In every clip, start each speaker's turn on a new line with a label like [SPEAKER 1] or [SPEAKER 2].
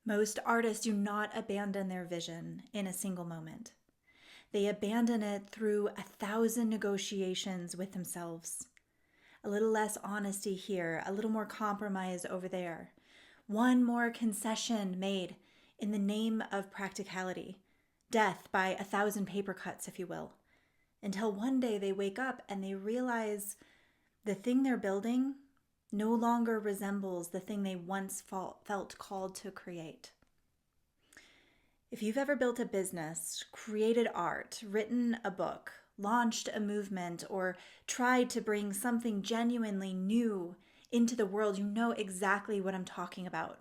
[SPEAKER 1] Most artists do not abandon their vision in a single moment. They abandon it through 1,000 negotiations with themselves. A little less honesty here, a little more compromise over there. One more concession made in the name of practicality. Death by 1,000 paper cuts, if you will. Until one day they wake up and they realize the thing they're building no longer resembles the thing they once felt called to create. If you've ever built a business, created art, written a book, launched a movement, or tried to bring something genuinely new into the world, you know exactly what I'm talking about.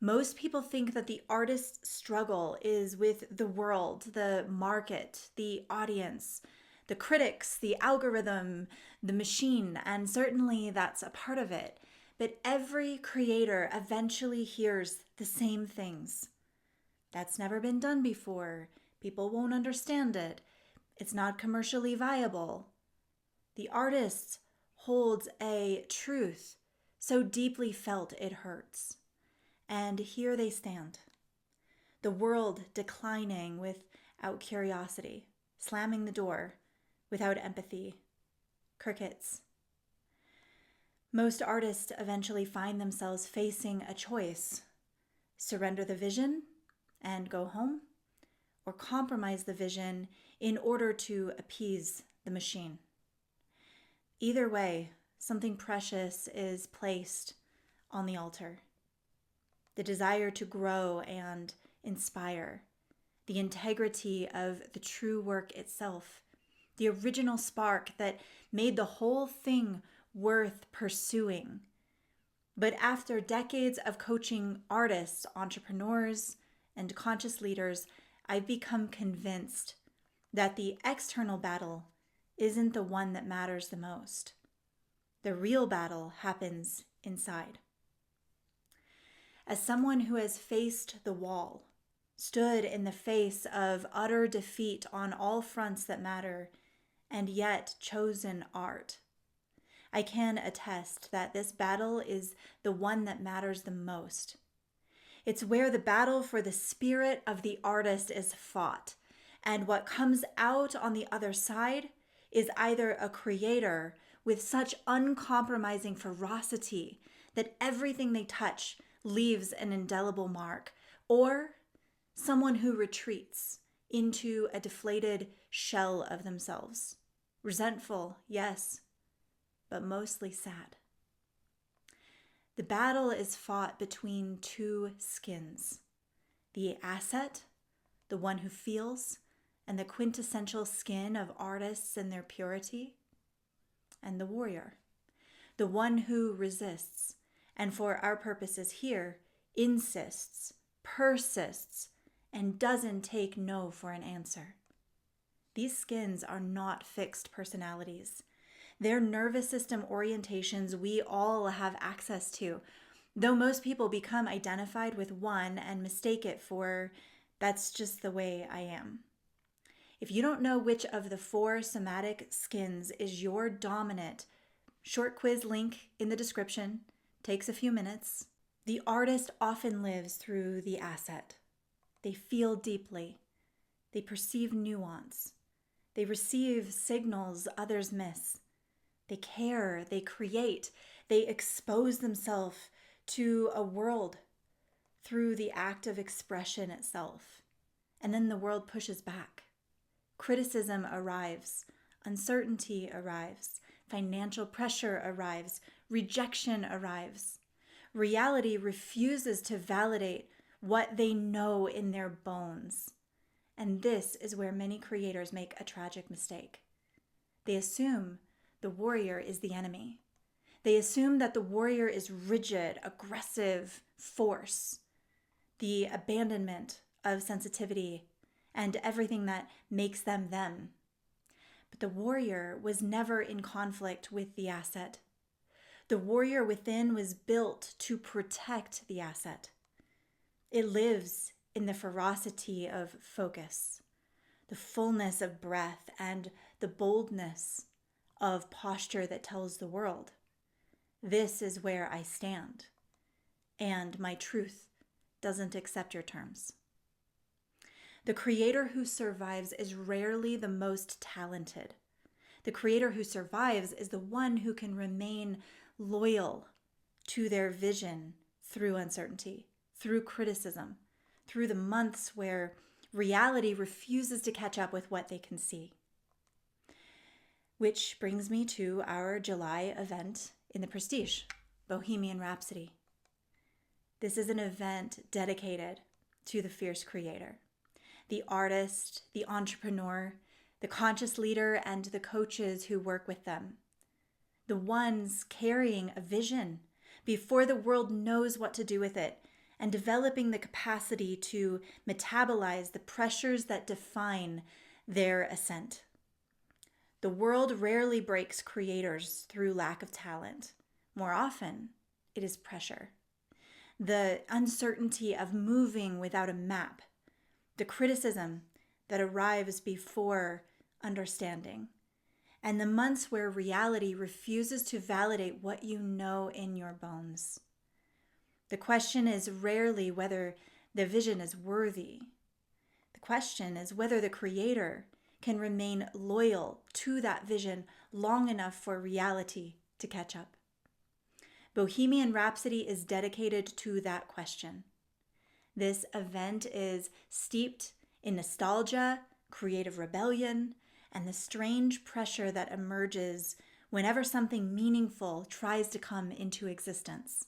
[SPEAKER 1] Most people think that the artist's struggle is with the world, the market, the audience, the critics, the algorithm, the machine, and certainly that's a part of it. But every creator eventually hears the same things. That's never been done before. People won't understand it. It's not commercially viable. The artist holds a truth so deeply felt it hurts. And here they stand. The world declining without curiosity, slamming the door without empathy. Crickets. Most artists eventually find themselves facing a choice: surrender the vision and go home, or compromise the vision in order to appease the machine. Either way, something precious is placed on the altar. The desire to grow and inspire, the integrity of the true work itself, the original spark that made the whole thing worth pursuing. But after decades of coaching artists, entrepreneurs, and conscious leaders, I've become convinced that the external battle isn't the one that matters the most. The real battle happens inside. As someone who has faced the wall, stood in the face of utter defeat on all fronts that matter, and yet chosen art, I can attest that this battle is the one that matters the most. It's where the battle for the spirit of the artist is fought, and what comes out on the other side is either a creator with such uncompromising ferocity that everything they touch leaves an indelible mark, or someone who retreats into a deflated shell of themselves. Resentful, yes, but mostly sad. The battle is fought between two skins: the asset, the one who feels, and the quintessential skin of artists and their purity, and the warrior, the one who resists, and for our purposes here, insists, persists, and doesn't take no for an answer. These skins are not fixed personalities. They're nervous system orientations we all have access to, though most people become identified with one and mistake it for, that's just the way I am. If you don't know which of the 4 somatic skins is your dominant, short quiz link in the description, takes a few minutes. The artist often lives through the asset. They feel deeply. They perceive nuance. They receive signals others miss. They care, they create, they expose themselves to a world through the act of expression itself. And then the world pushes back. Criticism arrives, uncertainty arrives, financial pressure arrives, rejection arrives. Reality refuses to validate what they know in their bones. And this is where many creators make a tragic mistake. They assume the warrior is the enemy. They assume that the warrior is rigid, aggressive force, the abandonment of sensitivity and everything that makes them them. But the warrior was never in conflict with the asset. The warrior within was built to protect the asset. It lives in the ferocity of focus, the fullness of breath, and the boldness of posture that tells the world, this is where I stand, and my truth doesn't accept your terms. The creator who survives is rarely the most talented. The creator who survives is the one who can remain loyal to their vision through uncertainty, through criticism, through the months where reality refuses to catch up with what they can see. Which brings me to our July event in the Prestige, Bohemian Rhapsody. This is an event dedicated to the fierce creator, the artist, the entrepreneur, the conscious leader, and the coaches who work with them. The ones carrying a vision before the world knows what to do with it, and developing the capacity to metabolize the pressures that define their ascent. The world rarely breaks creators through lack of talent. More often, it is pressure. The uncertainty of moving without a map, the criticism that arrives before understanding, and the months where reality refuses to validate what you know in your bones. The question is rarely whether the vision is worthy. The question is whether the creator can remain loyal to that vision long enough for reality to catch up. Bohemian Rhapsody is dedicated to that question. This event is steeped in nostalgia, creative rebellion, and the strange pressure that emerges whenever something meaningful tries to come into existence.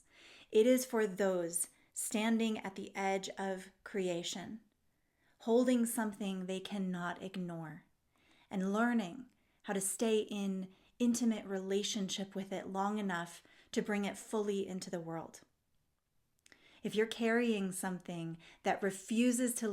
[SPEAKER 1] It is for those standing at the edge of creation, holding something they cannot ignore, and learning how to stay in intimate relationship with it long enough to bring it fully into the world. If you're carrying something that refuses to leave